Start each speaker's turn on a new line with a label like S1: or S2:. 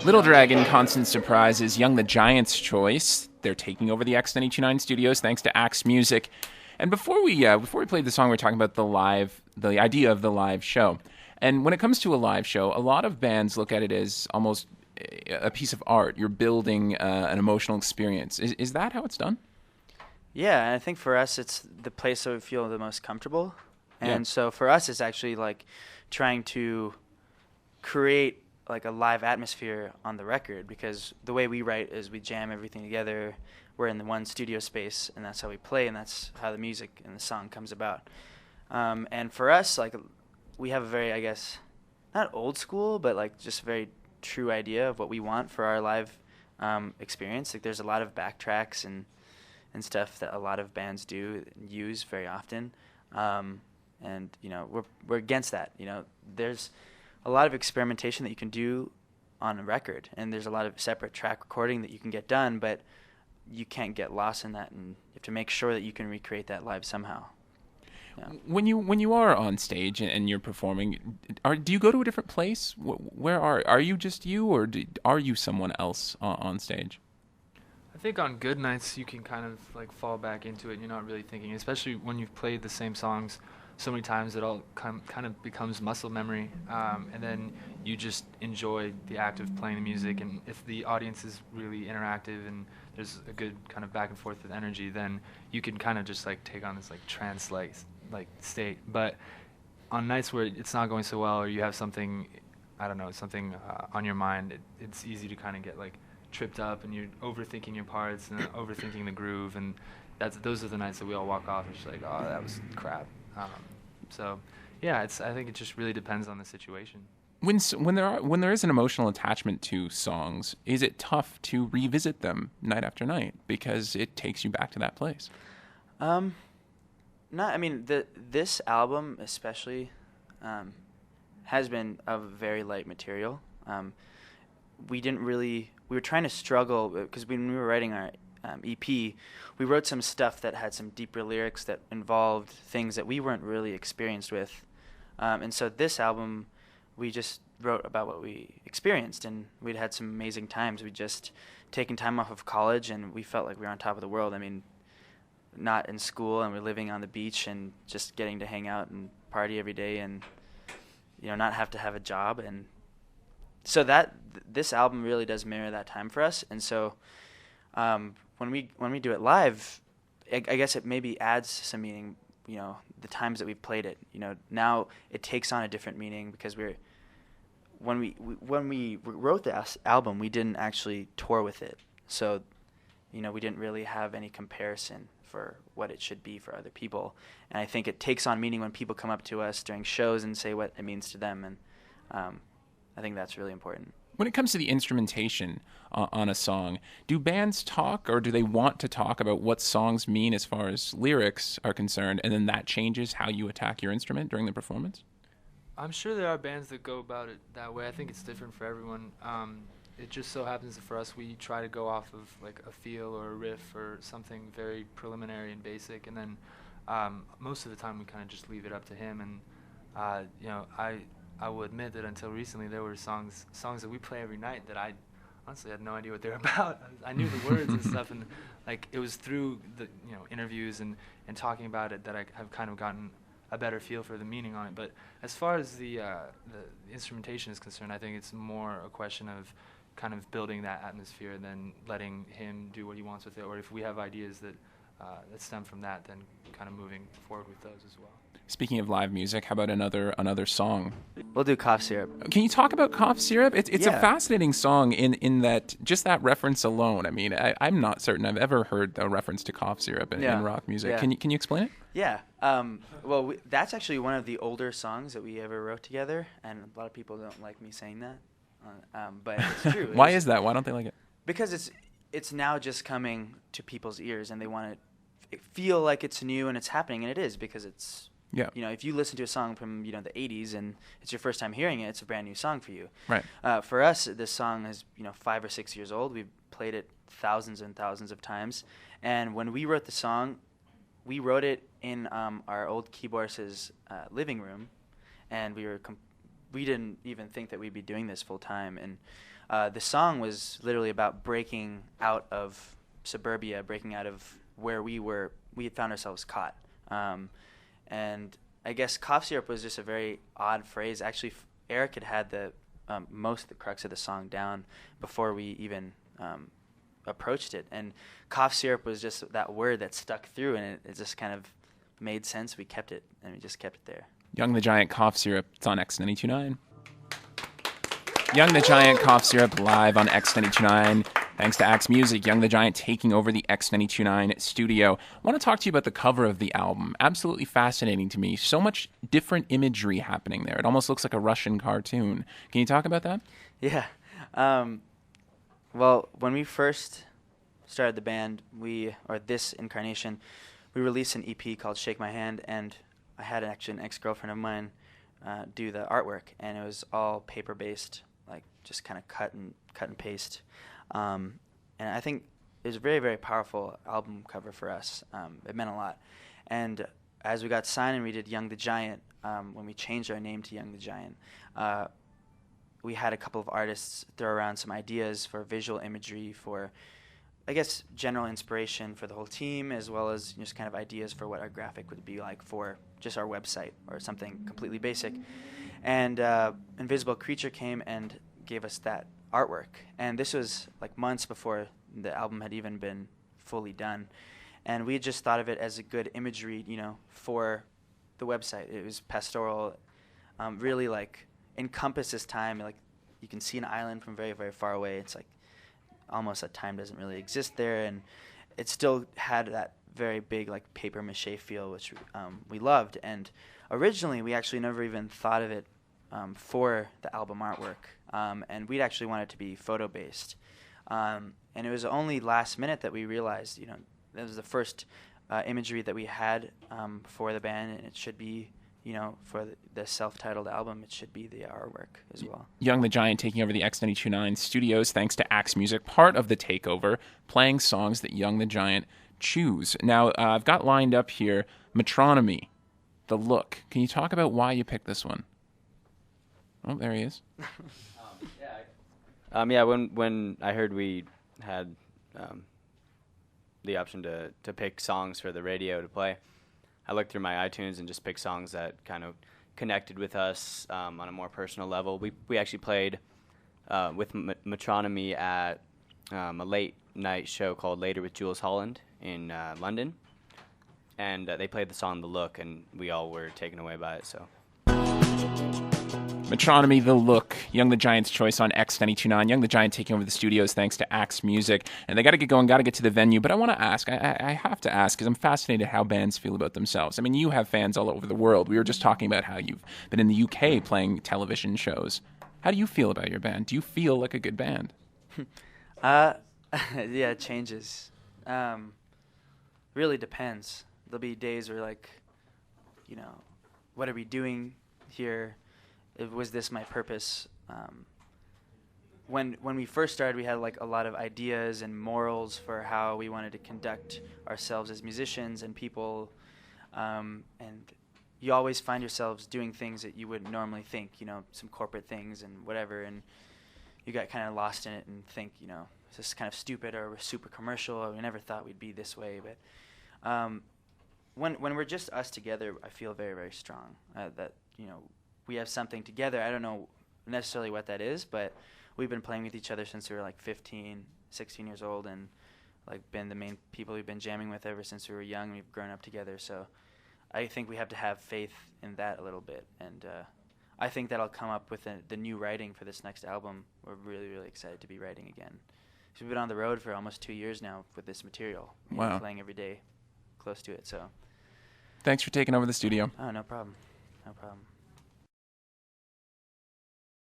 S1: Little Dragon, Constant Surprise is Young the Giant's choice. They're taking over the X92.9 studios thanks to Axe Music. And before we played the song, we were talking about the idea of the live show. And when it comes to a live show, a lot of bands look at it as almost a piece of art. You're building an emotional experience. Is that how it's done?
S2: Yeah, and I think for us, it's the place that we feel the most comfortable. And
S1: Yeah.
S2: so for us, it's actually like trying to create like a live atmosphere on the record, because the way we write is we jam everything together. We're in the one studio space, and that's how we play, and that's how the music and the song comes about. And for us, like, we have a very, I guess, not old school, but like just very true idea of what we want for our live experience. Like, there's a lot of backtracks and stuff that a lot of bands do use very often, and you know, we're against that. You know, there's a lot of experimentation that you can do on a record, and there's a lot of separate track recording that you can get done, but you can't get lost in that, and you have to make sure that you can recreate that live somehow. Yeah.
S1: When you are on stage and you're performing, do you go to a different place? Where are you just you, or are you someone else on stage?
S3: I think on good nights you can kind of like fall back into it and you're not really thinking, especially when you've played the same songs so many times, it all kind of becomes muscle memory, and then you just enjoy the act of playing the music. And if the audience is really interactive and there's a good kind of back and forth with energy, then you can kind of just like take on this like trance like state. But on nights where it's not going so well, or you have something, I don't know, something on your mind, it's easy to kind of get like tripped up and you're overthinking your parts and overthinking the groove, and those are the nights that we all walk off and just like, oh, that was crap. So yeah, I think it just really depends on the situation.
S1: When there is an emotional attachment to songs, is it tough to revisit them night after night because it takes you back to that place?
S2: This album especially has been of very light material. We were trying to struggle because when we were writing our EP, we wrote some stuff that had some deeper lyrics that involved things that we weren't really experienced with. And so this album, we just wrote about what we experienced, and we'd had some amazing times. We'd just taken time off of college, and we felt like we were on top of the world. I mean, not in school, and we're living on the beach and just getting to hang out and party every day and, you know, not have to have a job. And so this album really does mirror that time for us. And so when we do it live, I guess it maybe adds some meaning, you know, the times that we've played it. You know, now it takes on a different meaning because when we wrote this album, we didn't actually tour with it. So, you know, we didn't really have any comparison for what it should be for other people. And I think it takes on meaning when people come up to us during shows and say what it means to them. And I think that's really important.
S1: When it comes to the instrumentation on a song, do bands talk, or do they want to talk about what songs mean as far as lyrics are concerned, and then that changes how you attack your instrument during the performance?
S3: I'm sure there are bands that go about it that way. I think it's different for everyone. It just so happens that for us, we try to go off of like a feel or a riff or something very preliminary and basic, and then most of the time we kind of just leave it up to him. And you know, I will admit that until recently there were songs that we play every night that I honestly had no idea what they were about. I knew the words and stuff, and like it was through the interviews and talking about it that I have kind of gotten a better feel for the meaning on it. But as far as the instrumentation is concerned, I think it's more a question of kind of building that atmosphere than letting him do what he wants with it, or if we have ideas that stem from that, then kind of moving forward with those as well.
S1: Speaking of live music, how about another song?
S2: We'll do Cough Syrup.
S1: Can you talk about Cough Syrup? It's
S2: Yeah.
S1: a fascinating song in that, just that reference alone. I mean, I'm not certain I've ever heard a reference to Cough Syrup in rock music.
S2: Yeah.
S1: Can you explain it?
S2: Yeah. That's actually one of the older songs that we ever wrote together, and a lot of people don't like me saying that, but it's true.
S1: Why is that? Why don't they like it?
S2: Because it's now just coming to people's ears, and they want to feel like it's new and it's happening, and it is, because it's.
S1: Yeah.
S2: You know, if you listen to a song from the 80s and it's your first time hearing it, it's a brand new song for you.
S1: Right.
S2: For us, this song is 5 or 6 years old. We've played it thousands and thousands of times, and when we wrote the song, we wrote it in our old keyboardist's living room, and we didn't even think that we'd be doing this full time, and The song was literally about breaking out of suburbia, breaking out of where we had found ourselves caught. And I guess cough syrup was just a very odd phrase. Actually, Eric had the most of the crux of the song down before we even approached it. And cough syrup was just that word that stuck through, and it just kind of made sense. We kept it, and we just kept it there.
S1: Young the Giant, Cough Syrup. It's on X92.9. Young the Giant, Cough Syrup, live on X92.9. Thanks to Axe Music, Young the Giant taking over the X92.9 studio. I want to talk to you about the cover of the album. Absolutely fascinating to me. So much different imagery happening there. It almost looks like a Russian cartoon. Can you talk about that?
S2: Yeah. Well, when we first started the band, this incarnation, we released an EP called Shake My Hand, and I had actually an ex-girlfriend of mine do the artwork, and it was all paper-based, like just kind of cut and paste. And I think it was a very, very powerful album cover for us. It meant a lot. And as we got signed and we did Young the Giant, when we changed our name to Young the Giant, we had a couple of artists throw around some ideas for visual imagery, for, I guess, general inspiration for the whole team, as well as just kind of ideas for what our graphic would be like for just our website or something completely basic. And Invisible Creature came and gave us that artwork. And this was like months before the album had even been fully done. And we just thought of it as a good imagery, for the website. It was pastoral, really like encompasses time. Like you can see an island from very, very far away. It's like almost that time doesn't really exist there, and it still had that very big like paper mache feel, which we loved. And originally we actually never even thought of it for the album artwork, and we'd actually want it to be photo based, and it was only last minute that we realized that was the first imagery that we had for the band, and it should be for the self-titled album, it should be the artwork as well. Young
S1: the Giant taking over the X92.9 studios thanks to Axe Music, part of the takeover, playing songs that Young the Giant choose. Now, I've got lined up here, Metronomy, The Look. Can you talk about why you picked this one? Oh, there he is.
S4: When I heard we had the option to pick songs for the radio to play, I looked through my iTunes and just picked songs that kind of connected with us on a more personal level. We actually played with Metronomy at a late night show called Later with Jules Holland in London, and they played the song The Look, and we all were taken away by it. So
S1: Metronomy, The Look, Young the Giant's choice on X92.9. Young the Giant taking over the studios thanks to Axe Music. And they got to get going, got to get to the venue. But I want to ask, I have to ask, because I'm fascinated how bands feel about themselves. I mean, you have fans all over the world. We were just talking about how you've been in the UK playing television shows. How do you feel about your band? Do you feel like a good band?
S2: Yeah, it changes. Really depends. There'll be days where what are we doing here? Was this my purpose? When we first started, we had a lot of ideas and morals for how we wanted to conduct ourselves as musicians and people, and you always find yourselves doing things that you wouldn't normally think, some corporate things and whatever, and you got kind of lost in it and think, is this kind of stupid, or we're super commercial, or we never thought we'd be this way. But when we're just us together, I feel very, very strong that we have something together. I don't know necessarily what that is, but we've been playing with each other since we were 15, 16 years old, and been the main people we've been jamming with ever since we were young. We've grown up together, so I think we have to have faith in that a little bit, and I think that'll come up with the new writing for this next album. We're really, really excited to be writing again. So we've been on the road for almost 2 years now with this material.
S1: Wow.
S2: Playing every day, close to it. So
S1: thanks for taking over the studio.
S2: Oh, no problem. No problem.